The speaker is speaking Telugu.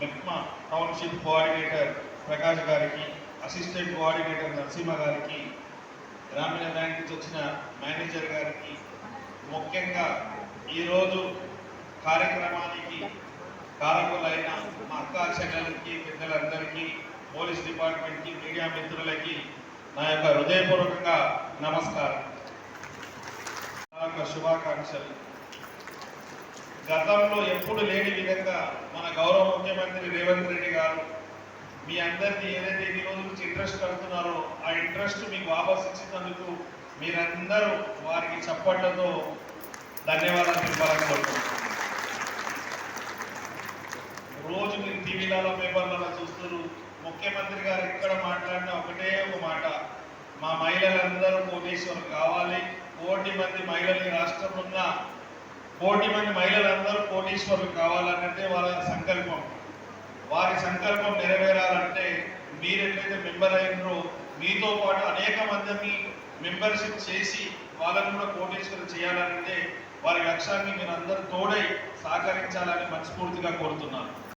మెప్మా టౌన్షిప్ కోఆర్డినేటర్ ప్రకాష్ గారికి, అసిస్టెంట్ కోఆర్డినేటర్ నరసింహ గారికి, గ్రామీణ బ్యాంక్ నుంచి వచ్చిన మేనేజర్ గారికి, ముఖ్యంగా ఈరోజు కార్యక్రమానికి కారకులైన మా అక్కా చెల్లెలకి, పెద్దలందరికీ, పోలీస్ డిపార్ట్మెంట్కి, మీడియా మిత్రులకి నా యొక్క హృదయపూర్వకంగా నమస్కారం, శుభాకాంక్షలు. గతంలో ఎప్పుడు లేని విధంగా మన గౌరవ ముఖ్యమంత్రి రేవంత్ రెడ్డి గారు మీ అందరినీ ఏదైతే ఈ రోజు నుంచి ఇంట్రెస్ట్ కడుతున్నారో ఆ ఇంట్రెస్ట్ మీకు వాపస్ ఇచ్చినందుకు మీరందరూ వారికి చప్పట్లతో ధన్యవాదాలు తెలపాలనుకుంటున్నాను. రోజు మీరు టీవీలలో పేపర్లలో చూస్తున్నారు, ముఖ్యమంత్రి గారు ఎక్కడ మాట్లాడినా ఒకటే ఒక మాట, మా మహిళలందరూ కోటీశ్వరులు కావాలి, 1 కోటి మంది మహిళలు ఈ రాష్ట్రంలో ఉన్న 1 కోటి మంది మహిళలందరూ కోటీశ్వరులు కావాలన్నదే వాళ్ళ సంకల్పం. వారి సంకల్పం నెరవేరాలంటే మీరు ఎట్లయితే మెంబర్ అయినరో మీతో పాటు అనేక మందిని మెంబర్షిప్ చేసి వాళ్ళని కూడా కోటీశ్వరులు చేయాలంటే వారి లక్ష్యాన్ని మీరు అందరూ తోడై సహకరించాలని మనస్ఫూర్తిగా కోరుతున్నాను.